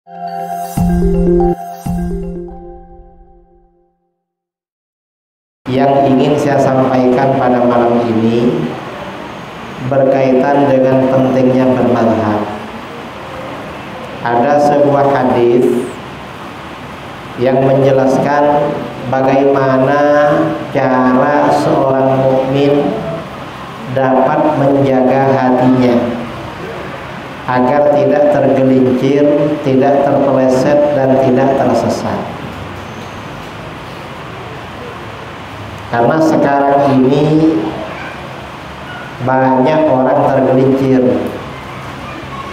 Yang ingin saya sampaikan pada malam ini berkaitan dengan pentingnya bermadhab. Ada sebuah hadis yang menjelaskan bagaimana cara seorang mukmin dapat menjaga hatinya agar tidak tergelincir, tidak terpeleset, dan tidak tersesat. Karena sekarang ini banyak orang tergelincir,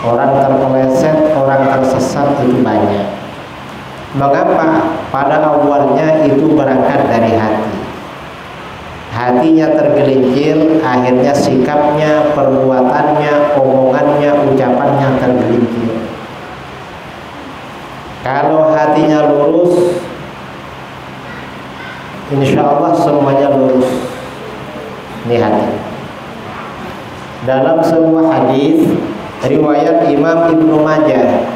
orang terpeleset, orang tersesat, itu banyak. Mengapa? Pada awalnya itu berangkat dari hati. Hatinya tergelincir, akhirnya sikapnya, perbuatannya, omongannya, ucapannya tergelincir. Kalau hatinya lurus, insya Allah semuanya lurus. Ini hati. Dalam sebuah hadis riwayat Imam Ibnu Majah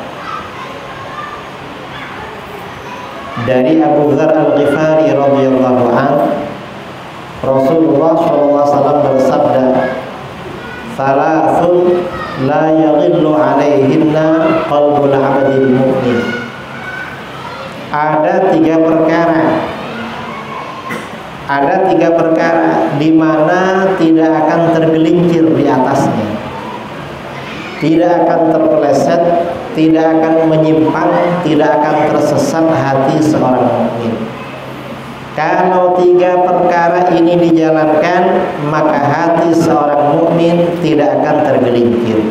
dari Abu Dzar Al-Ghifari radhiyallahu anhu, Rasulullah SAW bersabda, "Thalathun la yaghillu 'alaihinna qalbul 'abdil mu'min." Ada tiga perkara di mana tidak akan tergelincir di atasnya, tidak akan terpeleset, tidak akan menyimpang, tidak akan tersesat hati seorang mukmin. Kalau tiga perkara ini dijalankan, maka hati seorang mukmin tidak akan tergelincir,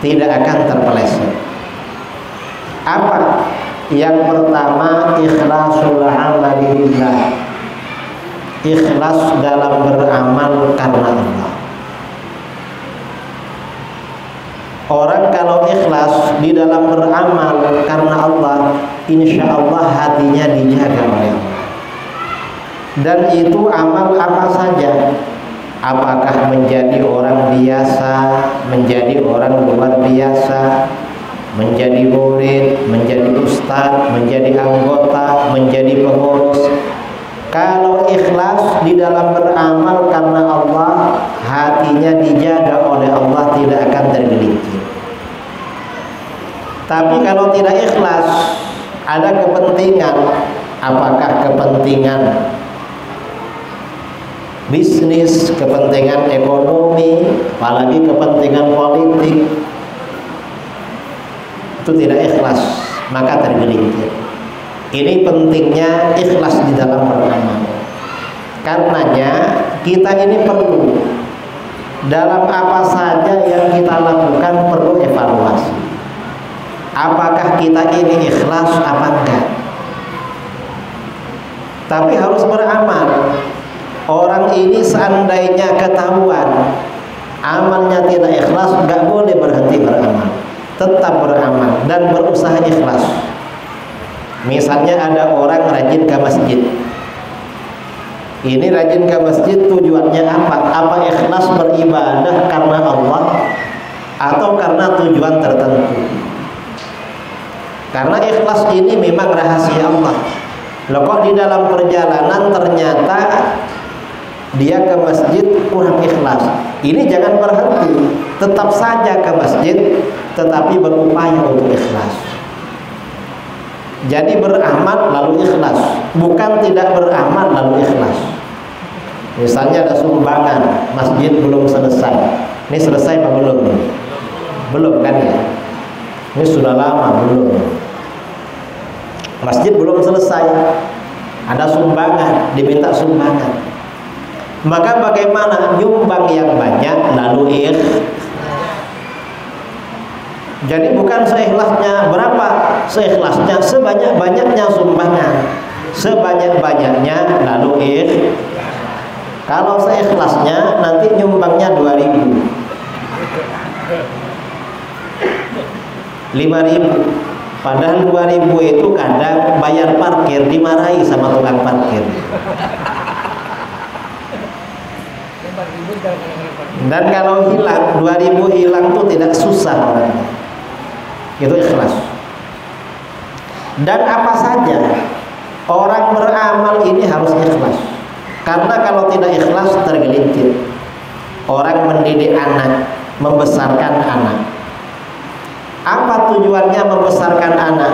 tidak akan terpeleset. Apa? Yang pertama, ikhlasul amali lillah. Ikhlas dalam beramal karena Allah. Orang kalau ikhlas di dalam beramal karena Allah, insya Allah hatinya dijaga oleh Allah. Dan itu amal apa saja. Apakah menjadi orang biasa, menjadi orang luar biasa, menjadi murid, menjadi ustaz, menjadi anggota, menjadi pengurus. Kalau ikhlas di dalam beramal karena Allah, hatinya dijaga oleh Allah, tidak akan tergelincir. Tapi kalau tidak ikhlas, ada kepentingan. Apakah kepentingan bisnis, kepentingan ekonomi, apalagi kepentingan politik, itu tidak ikhlas, maka tergelincir. Ini pentingnya ikhlas di dalam beramal. Karenanya kita ini perlu, dalam apa saja yang kita lakukan perlu evaluasi. Apakah kita ini ikhlas apa enggak? Tapi harus beramal. Orang ini seandainya ketahuan amalnya tidak ikhlas, enggak boleh berhenti beramal. Tetap beramal dan berusaha ikhlas. Misalnya ada orang rajin ke masjid. Ini rajin ke masjid tujuannya apa? Apa ikhlas beribadah karena Allah atau karena tujuan tertentu? Karena ikhlas ini memang rahasia Allah. Loh, kok di dalam perjalanan ternyata dia ke masjid kurang ikhlas. Ini jangan berhenti, tetap saja ke masjid, tetapi berupaya untuk ikhlas. Jadi beramal lalu ikhlas, bukan tidak beramal lalu ikhlas. Misalnya ada sumbangan, masjid belum selesai. Ini selesai apa belum? Belum kan ya? Ini sudah lama belum. Masjid belum selesai, ada sumbangan, diminta sumbangan. Maka bagaimana nyumbang yang banyak lalu ikhlas? Jadi bukan seikhlasnya berapa, seikhlasnya sebanyak-banyaknya sumbangan, sebanyak-banyaknya lalu ikhlas. Kalau seikhlasnya nanti nyumbangnya 2.000, 5.000. Padahal 2.000 itu kadang bayar parkir dimarahi sama tukang parkir. Dan kalau hilang 2.000 hilang tuh tidak susah orangnya. Itu ikhlas. Dan apa saja orang beramal ini harus ikhlas. Karena kalau tidak ikhlas tergelincir. Orang mendidik anak, membesarkan anak. Apa tujuannya membesarkan anak?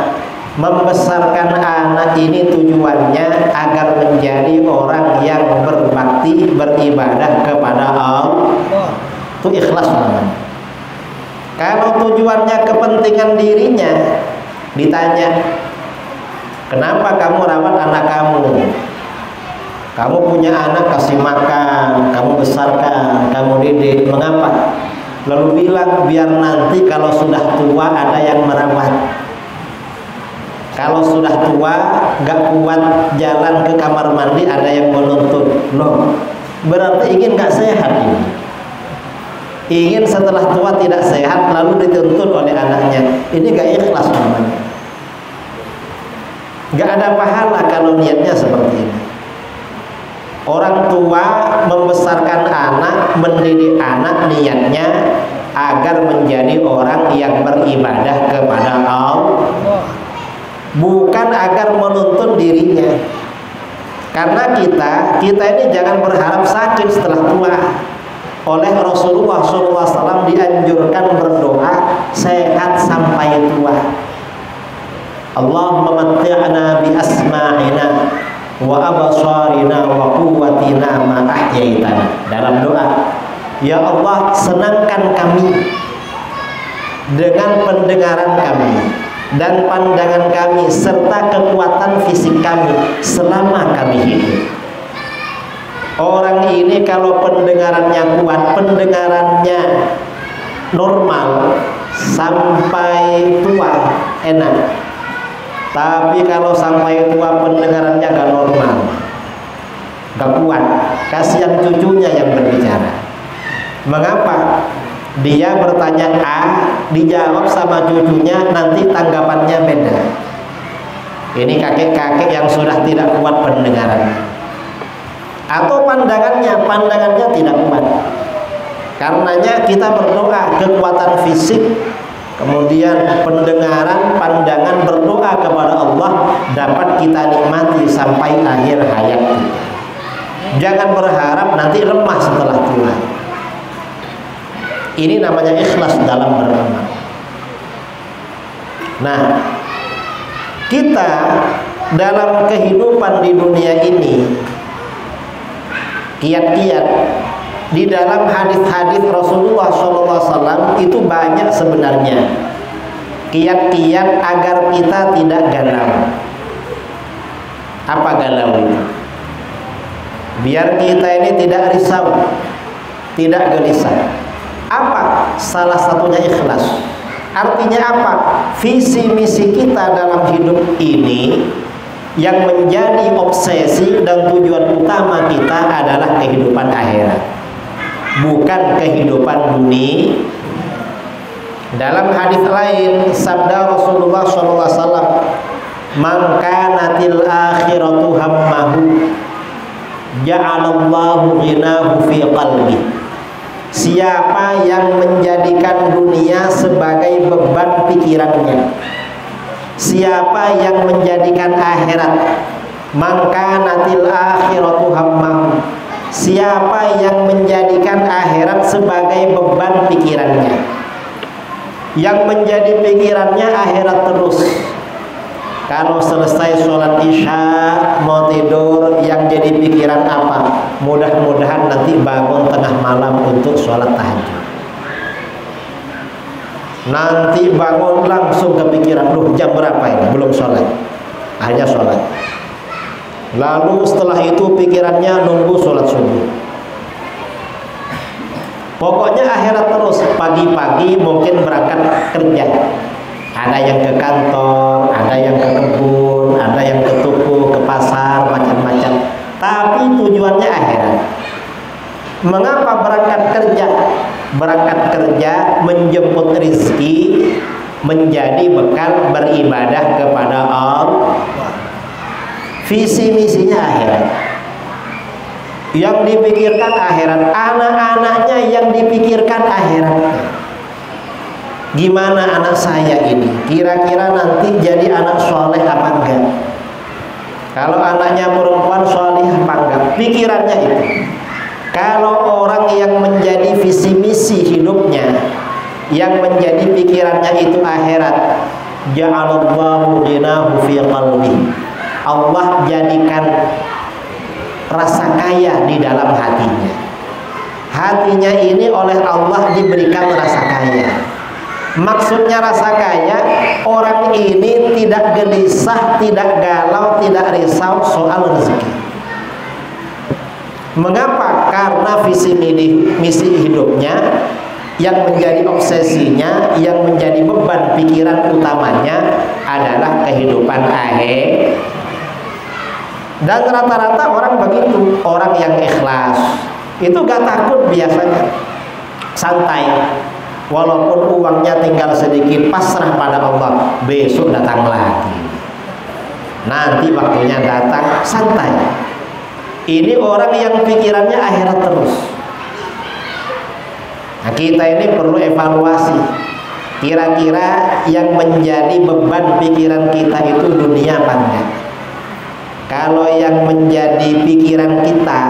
Membesarkan anak ini tujuannya agar menjadi orang yang berbakti, beribadah kepada Allah. Itu ikhlas namanya. Kalau tujuannya kepentingan dirinya, ditanya, kenapa kamu rawat anak kamu? Kamu punya anak, kasih makan, kamu besarkan, kamu didik. Mengapa? Lalu bilang, biar nanti kalau sudah tua ada yang merawat. Kalau sudah tua gak kuat jalan ke kamar mandi, ada yang menuntut. Loh, berarti ingin gak sehat ini. Ingin setelah tua tidak sehat lalu dituntut oleh anaknya. Ini gak ikhlas namanya. Gak ada pahala kalau niatnya seperti ini. Orang tua membesarkan anak, mendidik anak, niatnya agar menjadi orang yang beribadah kepada Allah, bukan agar menuntut dirinya. Karena kita ini jangan berharap sakit setelah tua. Oleh Rasulullah SAW dianjurkan berdoa sehat sampai tua. Allahumma matti'na bi asma'ina wa absarina wa quwwatina ma ahyaitana. Dalam doa, ya Allah, senangkan kami dengan pendengaran kami dan pandangan kami serta kekuatan fisik kami selama kami hidup. Orang ini kalau pendengarannya kuat, pendengarannya normal sampai tua enak. Tapi kalau sampai tua pendengarannya gak normal, gak kuat, kasihan cucunya yang berbicara. Mengapa? Dia bertanya A, dijawab sama cucunya, nanti tanggapannya beda. Ini kakek-kakek yang sudah tidak kuat pendengaran. Atau pandangannya tidak kuat. Karenanya kita berdoa kekuatan fisik, kemudian pendengaran, pandangan, berdoa kepada Allah dapat kita nikmati sampai akhir hayat kita. Jangan berharap nanti lemah setelah tua. Ini namanya ikhlas dalam beramal. Nah, kita dalam kehidupan di dunia ini, kiat-kiat di dalam hadis-hadis Rasulullah SAW itu banyak sebenarnya. Kiat-kiat agar kita tidak galau. Apa galau itu? Biar kita ini tidak risau, tidak gelisah. Apa? Salah satunya ikhlas. Artinya apa? Visi misi kita dalam hidup ini yang menjadi obsesi dan tujuan utama kita adalah kehidupan akhirat, bukan kehidupan dunia. Dalam hadis lain sabda Rasulullah SAW, "Man kanatil akhiratu hammahu, ja'alallahu ghinahu fi qalbi." Siapa yang menjadikan dunia sebagai beban pikirannya, siapa yang menjadikan akhirat, maka natil akhiratu hammahu, siapa yang menjadikan akhirat sebagai beban pikirannya, yang menjadi pikirannya akhirat terus. Kalau selesai sholat isya mau tidur, yang jadi pikiran apa? Mudah-mudahan nanti bangun tengah malam untuk sholat tahajud. Nanti bangun langsung kepikiran, loh jam berapa ini? Belum sholat. Akhirnya sholat. Lalu setelah itu pikirannya nunggu sholat subuh. Pokoknya akhirat terus. Pagi-pagi mungkin berangkat kerja. Ada yang ke kantor, ada yang ke kebun, ada yang ke toko, ke pasar, macam-macam. Tapi tujuannya akhirat. Mengapa berangkat kerja? Berangkat kerja menjemput rizki, menjadi bekal beribadah kepada Allah. Visi misinya akhirat. Yang dipikirkan akhirat, anak-anaknya yang dipikirkan akhirat. Gimana anak saya ini? Kira-kira nanti jadi anak soleh apa enggak? Kalau anaknya perempuan soleh apa enggak? Pikirannya itu. Kalau orang yang menjadi visi misi hidupnya, yang menjadi pikirannya itu akhirat, ja'alallahu ghinahu fi qalbi. Allah jadikan rasa kaya di dalam hatinya. Hatinya ini oleh Allah diberikan rasa kaya. Maksudnya rasa kaya, orang ini tidak gelisah, tidak galau, tidak risau soal rezeki. Mengapa? Karena visi misi hidupnya yang menjadi obsesinya, yang menjadi beban pikiran utamanya adalah kehidupan akhir. Dan rata-rata orang begitu, orang yang ikhlas itu gak takut biasanya, santai. Walaupun uangnya tinggal sedikit, pasrah pada Allah. Besok datang lagi, nanti waktunya datang, santai. Ini orang yang pikirannya akhirat terus. Nah, kita ini perlu evaluasi. Kira-kira yang menjadi beban pikiran kita itu dunia apa enggak? Kalau yang menjadi pikiran kita,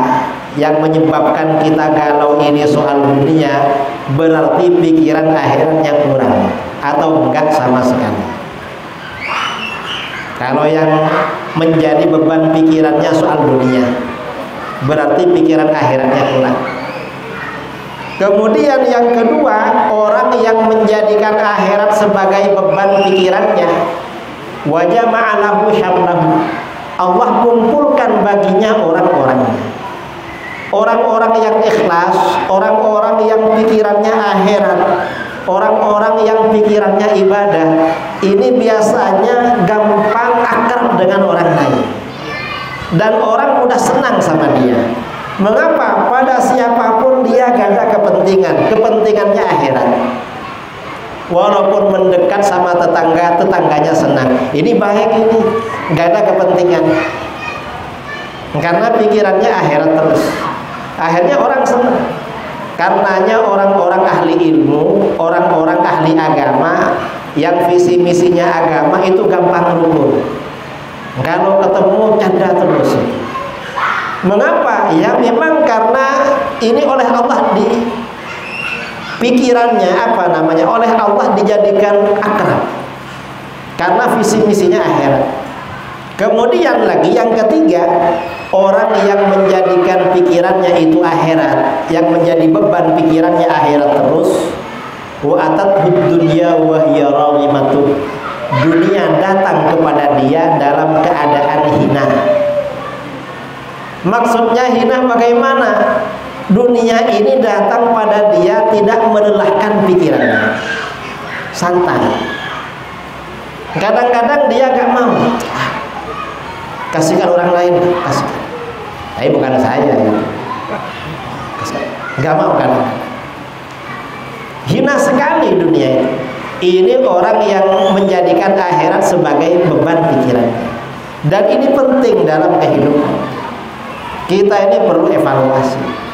yang menyebabkan kita galau ini soal dunia, berarti pikiran akhiratnya kurang atau enggak sama sekali. Kalau yang menjadi beban pikirannya soal dunia, berarti pikiran akhiratnya kurang. Kemudian yang kedua, orang yang menjadikan akhirat sebagai beban pikirannya, wa jama'a lahu syamlahu. Allah kumpulkan baginya orang-orangnya. Orang-orang yang ikhlas, orang-orang yang pikirannya akhirat, orang-orang yang pikirannya ibadah, ini biasanya gampang akrab dengan orang lain. Dan orang mudah senang sama dia. Mengapa? Pada siapapun dia gak ada kepentingan, kepentingannya akhirat. Walaupun mendekat sama tetangga, tetangganya senang. Ini baik ini, gak ada kepentingan. Karena pikirannya akhirat terus. Akhirnya orang senang. Karenanya orang-orang ahli ilmu, orang-orang ahli agama yang visi misinya agama itu gampang rukun. Kalau ketemu canda terus. Mengapa? Ya memang karena ini oleh Allah di pikirannya oleh Allah dijadikan akrab. Karena visi misinya akhirat. Kemudian lagi yang ketiga, orang yang menjadikan pikirannya itu akhirat, yang menjadi beban pikirannya akhirat terus, wa atathud dunya wa hiya raghimatu. Dunia datang kepada dia dalam keadaan hina. Maksudnya hina bagaimana? Dunia ini datang pada dia tidak melelahkan pikirannya, santai. Kadang-kadang dia gak mau, kasihkan orang lain, kasihkan. Tapi bukan saya ya. Gak mau kan? Hina sekali dunia ini. Ini orang yang menjadikan akhirat sebagai beban pikirannya. Dan ini penting dalam kehidupan. Kita ini perlu evaluasi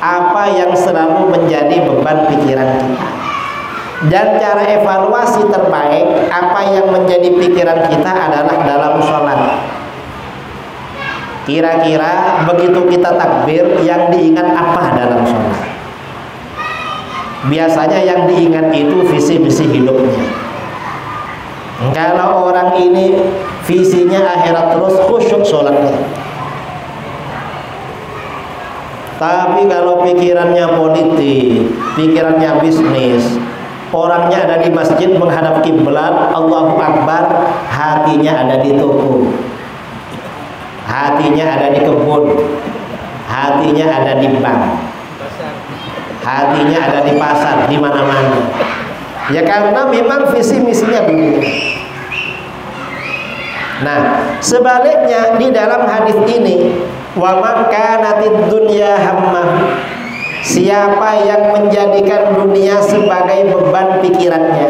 apa yang selalu menjadi beban pikiran kita. Dan cara evaluasi terbaik apa yang menjadi pikiran kita adalah dalam sholat. Kira-kira begitu kita takbir, yang diingat apa dalam sholat? Biasanya yang diingat itu visi-visi hidupnya. Kalau orang ini visinya akhirat terus, khusyuk sholatnya. Tapi kalau pikirannya politik, pikirannya bisnis, orangnya ada di masjid menghadap kiblat, Allahu Akbar, hatinya ada di toko, hatinya ada di kebun, hatinya ada di bank, hatinya ada di pasar, di mana-mana. Ya karena memang visi misinya dunia. Nah, sebaliknya di dalam hadis ini, wa man kanatid dunya hammah, siapa yang menjadikan dunia sebagai beban pikirannya,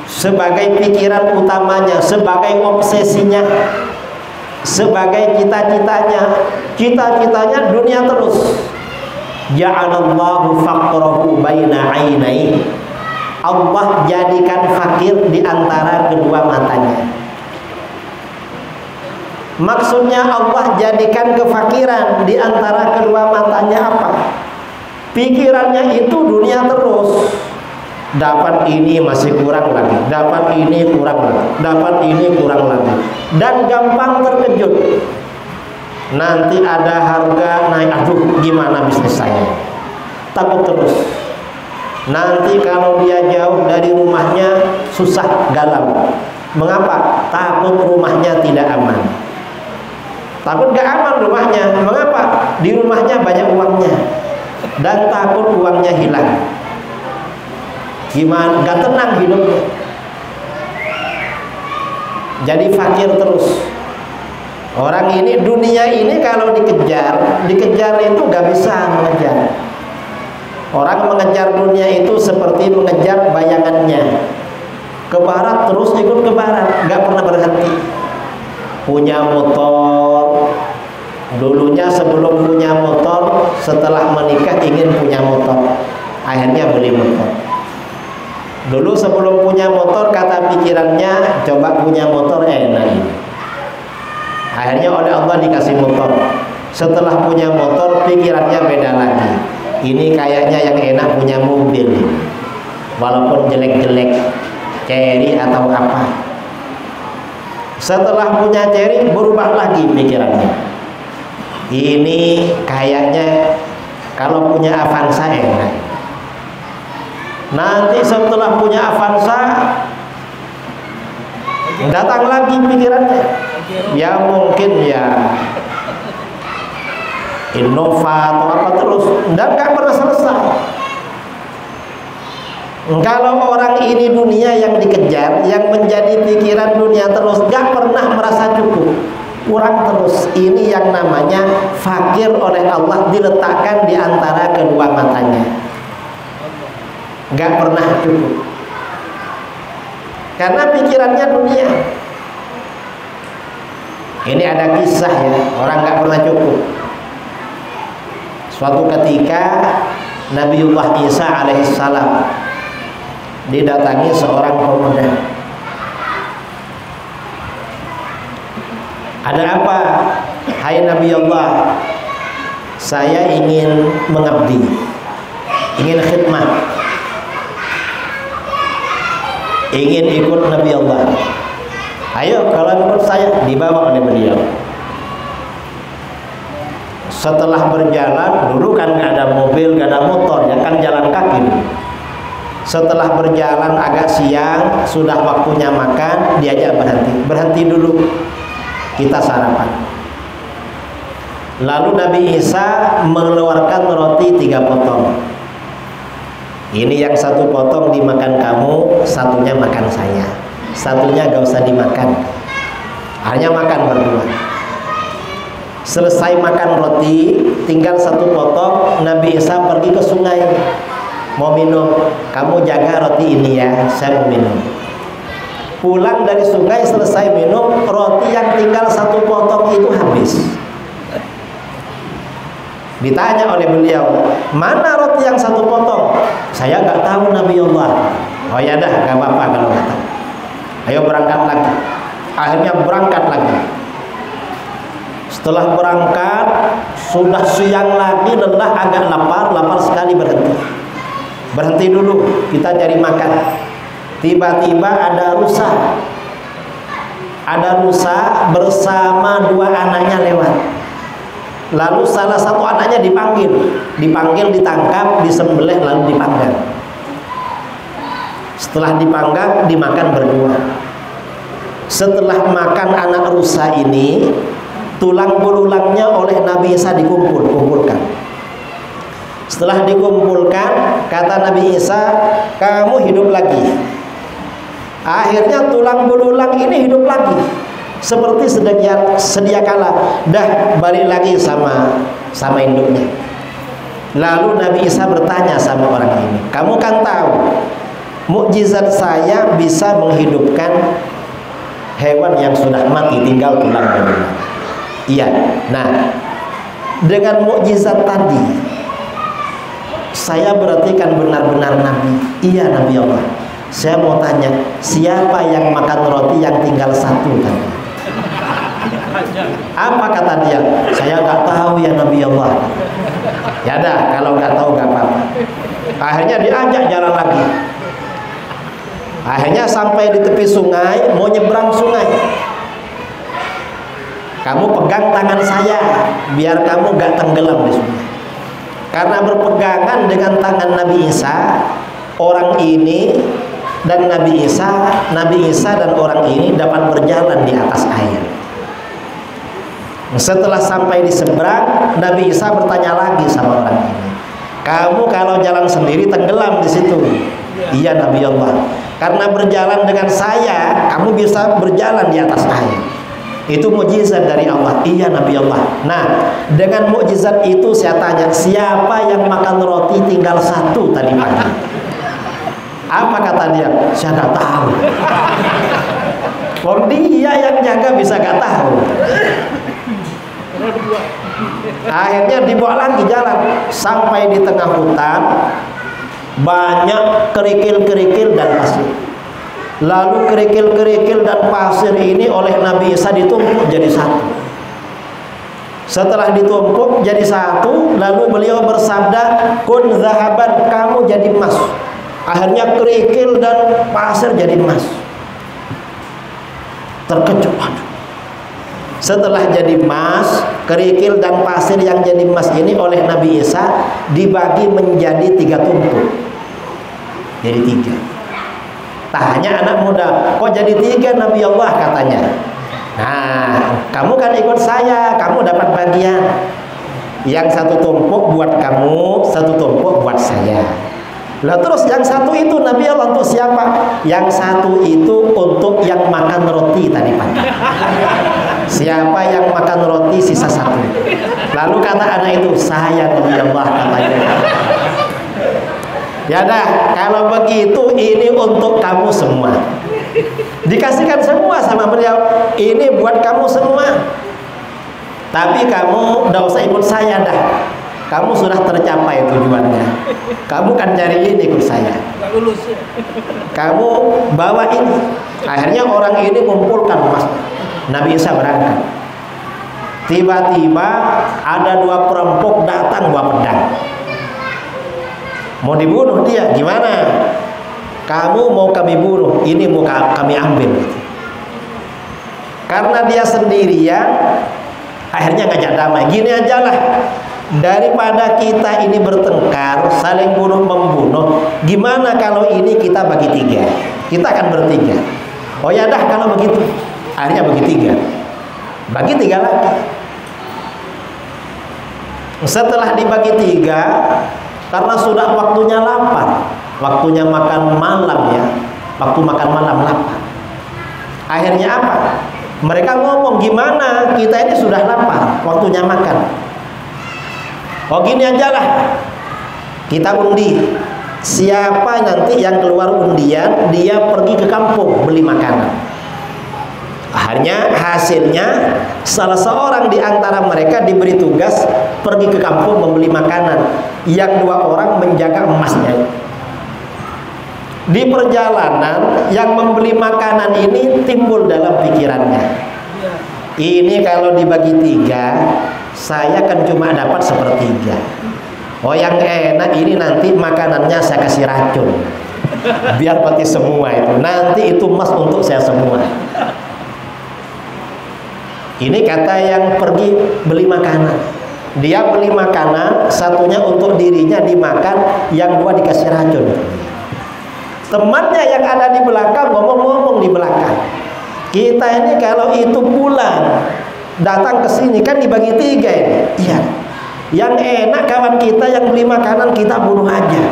sebagai pikiran utamanya, sebagai obsesinya, sebagai cita-citanya dunia terus. Ja'alallahu faqrahu baina 'ainaihi. Allah jadikan fakir di antara kedua matanya. Maksudnya Allah jadikan kefakiran di antara kedua matanya apa? Pikirannya itu dunia terus. Dapat ini masih kurang lagi, dapat ini kurang lagi, dapat ini kurang lagi, dan gampang terkejut. Nanti ada harga naik, aduh gimana bisnis saya? Takut terus. Nanti kalau dia jauh dari rumahnya susah, galau. Mengapa? Takut rumahnya tidak aman. Takut gak aman rumahnya. Mengapa? Di rumahnya banyak uangnya dan takut uangnya hilang. Gimana? Gak tenang hidupnya. Jadi fakir terus. Orang ini, dunia ini kalau dikejar itu gak bisa mengejar. Orang mengejar dunia itu seperti mengejar bayangannya. Ke barat terus ikut ke barat, gak pernah berhenti. Punya motor, dulunya sebelum punya motor, setelah menikah ingin punya motor, akhirnya beli motor. Dulu sebelum punya motor kata pikirannya coba punya motor enak ini. Akhirnya oleh Allah dikasih motor. Setelah punya motor pikirannya beda lagi. Ini kayaknya yang enak punya mobil, walaupun jelek-jelek, Cherry atau apa. Setelah punya Cherry berubah lagi pikirannya. Ini kayaknya kalau punya Avanza enak. Nanti setelah punya Avanza datang lagi pikirannya, ya mungkin ya Innova atau apa terus, dan gak pernah selesai. Kalau orang ini dunia yang dikejar, yang menjadi pikiran dunia terus, gak pernah merasa cukup, kurang terus. Ini yang namanya fakir oleh Allah, diletakkan di antara kedua matanya. Gak pernah cukup karena pikirannya dunia. Ini ada kisah ya, orang gak pernah cukup. Suatu ketika Nabiullah Isa alaihissalam didatangi seorang pemuda. Ada apa? Hai Nabi Allah, saya ingin mengabdi, ingin khidmah, ingin ikut Nabi Allah. Ayo kalau ikut saya. Dibawa oleh beliau. Setelah berjalan, dulu kan gak ada mobil, gak ada motor, ya kan jalan kaki. Setelah berjalan agak siang, sudah waktunya makan, diajak berhenti dulu, kita sarapan. Lalu Nabi Isa mengeluarkan roti 3 potong. Ini yang 1 potong dimakan kamu, satunya makan saya, satunya gak usah dimakan. Hanya makan berdua. Selesai makan roti, tinggal 1 potong. Nabi Isa pergi ke sungai, mau minum. Kamu jaga roti ini ya, saya mau minum. Pulang dari sungai selesai minum, roti yang tinggal 1 potong itu habis. Ditanya oleh beliau, mana roti yang 1 potong? Saya nggak tahu Nabi Allah. Oh ya dah, nggak apa-apa kalau nggak tahu. Ayo berangkat lagi. Akhirnya berangkat lagi. Setelah berangkat, sudah siang lagi, lelah, agak lapar sekali, berhenti dulu, kita cari makan. Tiba-tiba ada rusa bersama 2 anaknya lewat. Lalu salah satu anaknya dipanggil, ditangkap, disembelih, lalu dipanggang. Setelah dipanggang, dimakan berdua. Setelah makan anak rusa ini, tulang belulangnya oleh Nabi Isa dikumpulkan. Setelah dikumpulkan, kata Nabi Isa, kamu hidup lagi. Akhirnya tulang belulang ini hidup lagi, seperti sedia kala, dah balik lagi sama induknya. Lalu Nabi Isa bertanya sama orang ini, kamu kan tahu mukjizat saya bisa menghidupkan hewan yang sudah mati, tinggal tulang belulang. Iya. Nah, dengan mukjizat tadi saya berarti kan benar-benar Nabi. Iya Nabi Allah. Saya mau tanya, siapa yang makan roti yang tinggal satu tadi? Apa kata dia? Saya nggak tahu ya Nabi Allah. Ya dah, kalau nggak tahu nggak apa-apa. Akhirnya diajak jalan lagi. Akhirnya sampai di tepi sungai, mau nyebrang sungai. Kamu pegang tangan saya, biar kamu nggak tenggelam di sungai. Karena berpegangan dengan tangan Nabi Isa, orang ini dan Nabi Isa dan orang ini dapat berjalan di atas air. Setelah sampai di seberang, Nabi Isa bertanya lagi sama orang ini, kamu kalau jalan sendiri tenggelam di situ? Iya Nabi Allah. Karena berjalan dengan saya, kamu bisa berjalan di atas air. Itu mukjizat dari Allah. Iya Nabi Allah. Nah, dengan mukjizat itu saya tanya, siapa yang makan roti tinggal satu tadi pagi? Apa kata dia? Saya nggak tahu. Wong dia yang jaga bisa nggak tahu. Akhirnya dibawa lagi jalan sampai di tengah hutan, banyak kerikil-kerikil dan pasir. Lalu kerikil-kerikil dan pasir ini oleh Nabi Isa ditumpuk jadi satu. Setelah ditumpuk jadi satu, lalu beliau bersabda, kun zahaban, kamu jadi emas. Akhirnya kerikil dan pasir jadi emas. Terkejut. Setelah jadi emas, kerikil dan pasir yang jadi emas ini oleh Nabi Isa dibagi menjadi 3 tumpuk. Jadi 3. Tanya anak muda, kok jadi 3 Nabi Allah katanya. Nah, kamu kan ikut saya, kamu dapat bagian. Yang 1 tumpuk buat kamu, 1 tumpuk buat saya. Lah terus yang 1 itu Nabi Allah untuk siapa? Yang 1 itu untuk yang makan roti tadi pagi. Siapa yang makan roti sisa 1? Lalu kata anak itu, saya Nabi Allah katanya. Ya dah, kalau begitu ini untuk kamu semua. Dikasihkan semua sama beliau. Ini buat kamu semua. Tapi kamu tidak usah ikut saya dah. Kamu sudah tercapai tujuannya. Kamu kan cari ini ikut saya. Kamu bawa ini. Akhirnya orang ini kumpulkan emas. Nabi Isa berangkat. Tiba-tiba ada 2 perampok datang bawa pedang. Mau dibunuh dia, gimana? Kamu mau kami bunuh, ini mau kami ambil. Karena dia sendirian, akhirnya ngajak damai. Gini aja lah, daripada kita ini bertengkar, saling bunuh-membunuh, gimana kalau ini kita bagi 3? Kita akan bertiga. Oh ya dah kalau begitu. Akhirnya bagi 3. Bagi 3 lagi. Setelah dibagi 3, karena sudah waktunya lapar, waktunya makan malam ya, waktu makan malam lapar. Akhirnya apa? Mereka ngomong, gimana? Kita ini sudah lapar, waktunya makan. Oh gini aja lah, kita undi. Siapa nanti yang keluar undian, dia pergi ke kampung beli makanan. Akhirnya hasilnya salah seorang di antara mereka diberi tugas pergi ke kampung membeli makanan. Yang 2 orang menjaga emasnya. Di perjalanan yang membeli makanan ini timbul dalam pikirannya, ini kalau dibagi 3, saya kan cuma dapat 1/3. Oh yang enak ini nanti makanannya saya kasih racun, biar mati semua itu. Nanti itu emas untuk saya semua. Ini kata yang pergi beli makanan. Dia beli makanan, 1nya untuk dirinya dimakan, yang 2 dikasih racun. Temannya yang ada di belakang ngomong-ngomong di belakang. Kita ini kalau itu pulang datang ke sini kan dibagi 3 ini. Iya. Yang enak kawan kita yang beli makanan kita bunuh aja.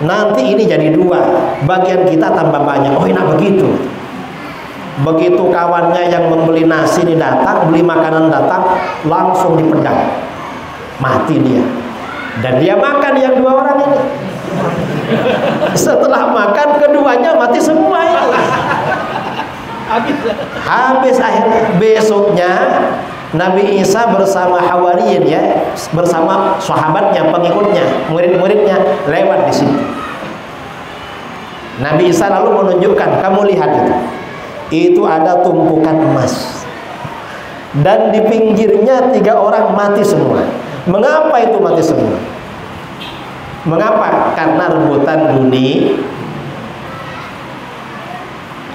Nanti ini jadi 2, bagian kita tambah banyak. Oh enak begitu. Begitu kawannya yang membeli nasi ini datang, beli makanan datang, langsung dipedang, mati dia. Dan dia makan yang 2 orang ini. Setelah makan keduanya mati semua ini. Habis akhirnya. Besoknya Nabi Isa bersama Hawariyin, ya, bersama sahabatnya, pengikutnya, murid-muridnya lewat di situ. Nabi Isa lalu menunjukkan, kamu lihat itu ada tumpukan emas, dan di pinggirnya 3 orang mati semua. Mengapa itu mati semua? Mengapa? Karena rebutan dunia.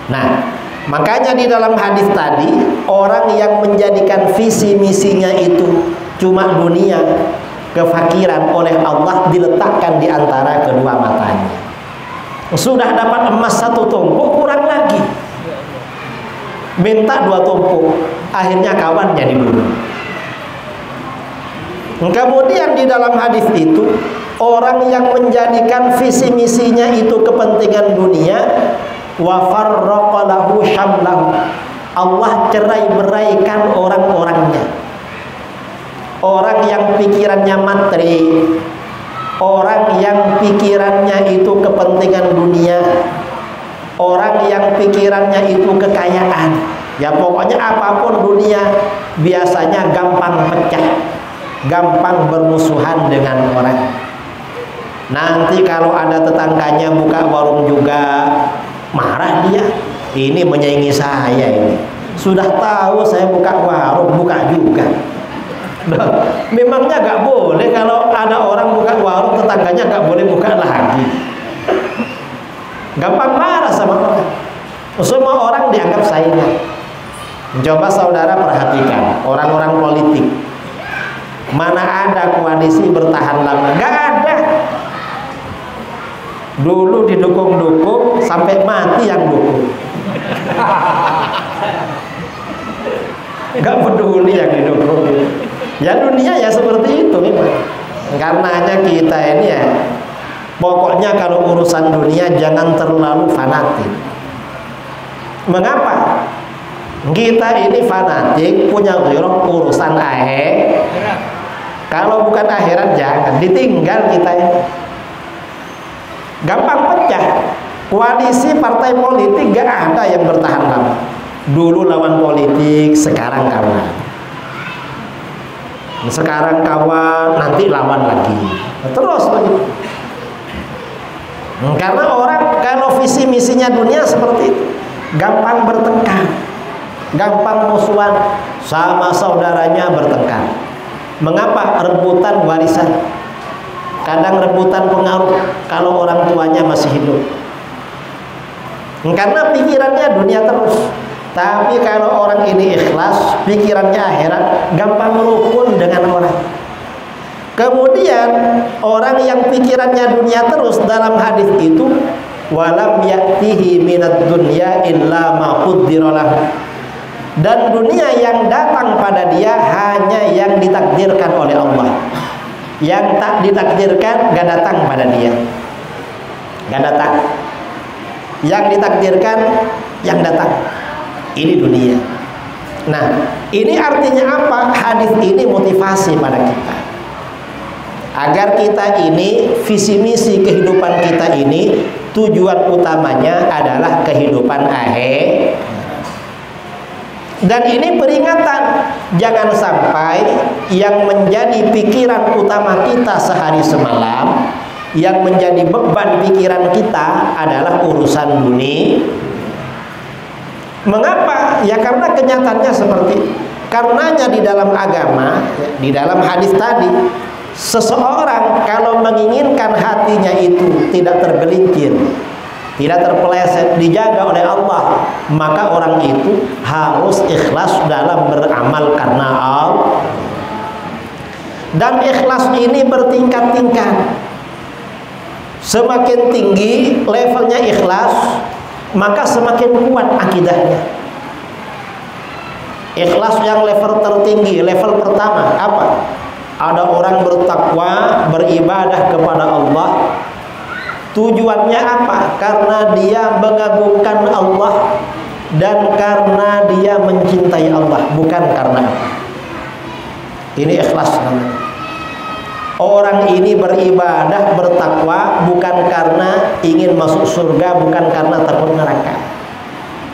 Nah, makanya di dalam hadis tadi, orang yang menjadikan visi misinya itu cuma dunia, kefakiran, oleh Allah diletakkan di antara kedua matanya. Sudah dapat emas 1 tumpuk, kurang lagi, minta 2 tumpuk, akhirnya kawannya dibunuh. Kemudian di dalam hadis itu, orang yang menjadikan visi misinya itu kepentingan dunia, wa farraqa lahu syamlahu, Allah cerai-beraikan orang-orangnya. Orang yang pikirannya materi, orang yang pikirannya itu kepentingan dunia, orang yang pikirannya itu kekayaan, ya pokoknya apapun dunia, biasanya gampang pecah, gampang bermusuhan dengan orang. Nanti kalau ada tetangganya buka warung juga, marah dia, ini menyaingi saya ini. Sudah tahu saya buka warung, buka juga. Memangnya gak boleh kalau ada orang buka warung, tetangganya gak boleh buka lagi. Gampang marah sama orang. Semua orang dianggap saingan. Coba saudara perhatikan orang-orang politik, mana ada koalisi bertahan lama? Gak ada. Dulu didukung-dukung sampai mati yang dukung. Gak peduli yang didukung. Ya dunia ya seperti itu memang. Karenanya kita ini ya, pokoknya kalau urusan dunia jangan terlalu fanatik. Mengapa? Kita ini fanatik punya ghirah urusan akhirat. Kalau bukan akhirat jangan, ditinggal kita ini. Gampang pecah. Koalisi partai politik gak ada yang bertahan lama. Dulu lawan politik, sekarang kawan. Sekarang kawan, nanti lawan lagi. Terus lagi. Karena orang kalau visi misinya dunia seperti itu, gampang bertengkar, gampang musuhan, sama saudaranya bertengkar. Mengapa? Rebutan warisan, kadang rebutan pengaruh kalau orang tuanya masih hidup. Karena pikirannya dunia terus. Tapi kalau orang ini ikhlas, pikirannya akhirat, gampang rukun dengan orang. Kemudian orang yang pikirannya dunia terus, dalam hadis itu, walam ya'tihi minad dunya illa ma qaddara lahu. Dan dunia yang datang pada dia hanya yang ditakdirkan oleh Allah. Yang tak ditakdirkan gak datang pada dia, gak datang. Yang ditakdirkan yang datang. Ini dunia. Nah, ini artinya apa? Hadis ini motivasi pada kita, agar kita ini visi misi kehidupan kita ini tujuan utamanya adalah kehidupan akhir. Dan ini peringatan, jangan sampai yang menjadi pikiran utama kita sehari semalam, yang menjadi beban pikiran kita adalah urusan dunia. Mengapa? Ya karena kenyataannya seperti itu. Karenanya di dalam agama, di dalam hadis tadi, seseorang kalau menginginkan hatinya itu tidak tergelincir, tidak terpeleset, dijaga oleh Allah, maka orang itu harus ikhlas dalam beramal karena Allah. Dan ikhlas ini bertingkat-tingkat. Semakin tinggi levelnya ikhlas, maka semakin kuat akidahnya. Ikhlas yang level tertinggi, level pertama apa? Ada orang bertakwa, beribadah kepada Allah. Tujuannya apa? Karena dia mengagungkan Allah dan karena dia mencintai Allah, bukan karena apa. Ini ikhlas namanya. Orang ini beribadah, bertakwa bukan karena ingin masuk surga, bukan karena takut neraka,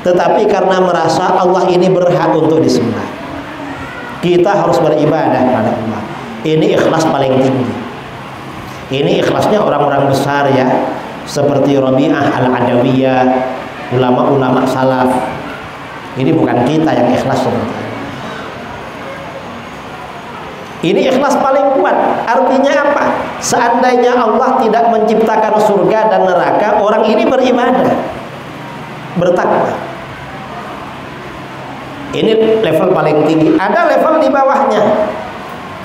tetapi karena merasa Allah ini berhak untuk disembah. Kita harus beribadah pada Allah. Ini ikhlas paling tinggi. Ini ikhlasnya orang-orang besar ya, seperti Rabi'ah Al-Adawiyah, ulama-ulama salaf. Ini bukan kita yang ikhlas seperti ini. Ini ikhlas paling kuat. Artinya apa? Seandainya Allah tidak menciptakan surga dan neraka, orang ini beribadah, bertakwa. Ini level paling tinggi. Ada level di bawahnya.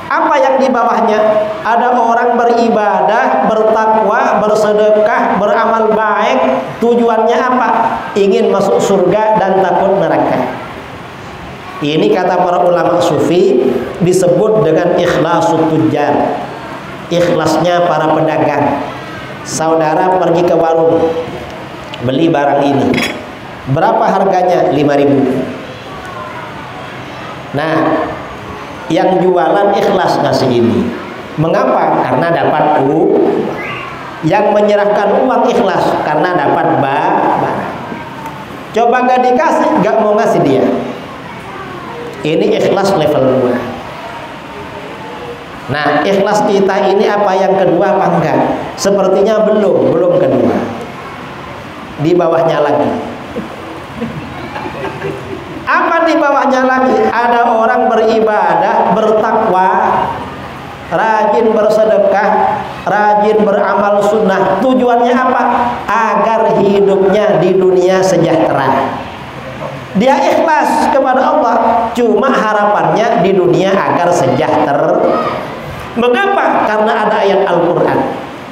Apa yang di bawahnya? Ada orang beribadah, bertakwa, bersedekah, beramal baik. Tujuannya apa? Ingin masuk surga dan takut neraka. Ini kata para ulama sufi disebut dengan ikhlasul tujjar. Ikhlasnya para pedagang. Saudara pergi ke warung, beli barang ini. Berapa harganya? 5.000. Nah, yang jualan ikhlas ngasih ini. Mengapa? Karena dapat uang. Yang menyerahkan uang ikhlas karena dapat barang. Coba gak dikasih, gak mau ngasih dia. Ini ikhlas level 2. Nah, ikhlas kita ini apa yang kedua apa enggak? Sepertinya belum kedua. Di bawahnya lagi. Apa di bawahnya lagi? Ada orang beribadah, bertakwa, rajin bersedekah, rajin beramal sunnah. Tujuannya apa? Agar hidupnya di dunia sejahtera. Dia ikhlas kepada Allah, cuma harapannya di dunia agar sejahtera. Mengapa? Karena ada ayat Al-Quran.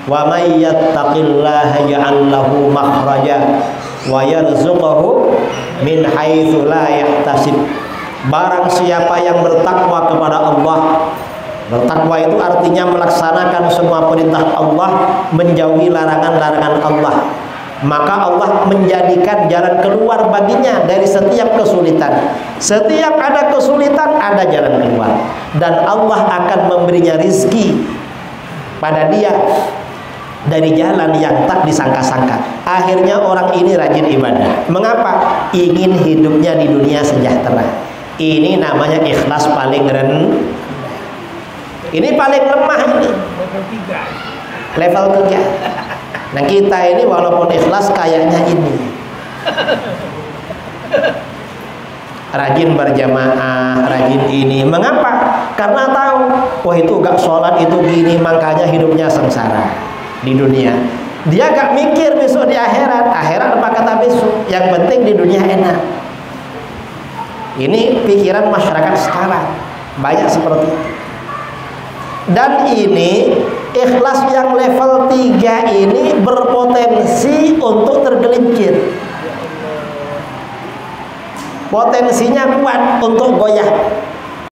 Wa may yattaqillaha yaj'al lahu makhraja wa yarzuqhu min haitsu la yahtasib. Barang siapa yang bertakwa kepada Allah. Bertakwa itu artinya melaksanakan semua perintah Allah, menjauhi larangan-larangan Allah. Maka Allah menjadikan jalan keluar baginya dari setiap kesulitan. Setiap ada kesulitan, ada jalan keluar. Dan Allah akan memberinya rizki pada dia dari jalan yang tak disangka-sangka. Akhirnya orang ini rajin ibadah. Mengapa? Ingin hidupnya di dunia sejahtera. Ini namanya ikhlas paling rendah. Ini paling lemah ini. Level 3. Nah, kita ini walaupun ikhlas kayaknya ini rajin berjamaah, rajin ini. Mengapa? Karena tahu, wah itu gak sholat itu gini, makanya hidupnya sengsara di dunia. Dia gak mikir besok di akhirat. Akhirat apa kata besok? Yang penting di dunia enak. Ini pikiran masyarakat sekarang banyak seperti itu. Dan ini ikhlas yang level 3 ini berpotensi untuk tergelincir. Potensinya kuat untuk goyah.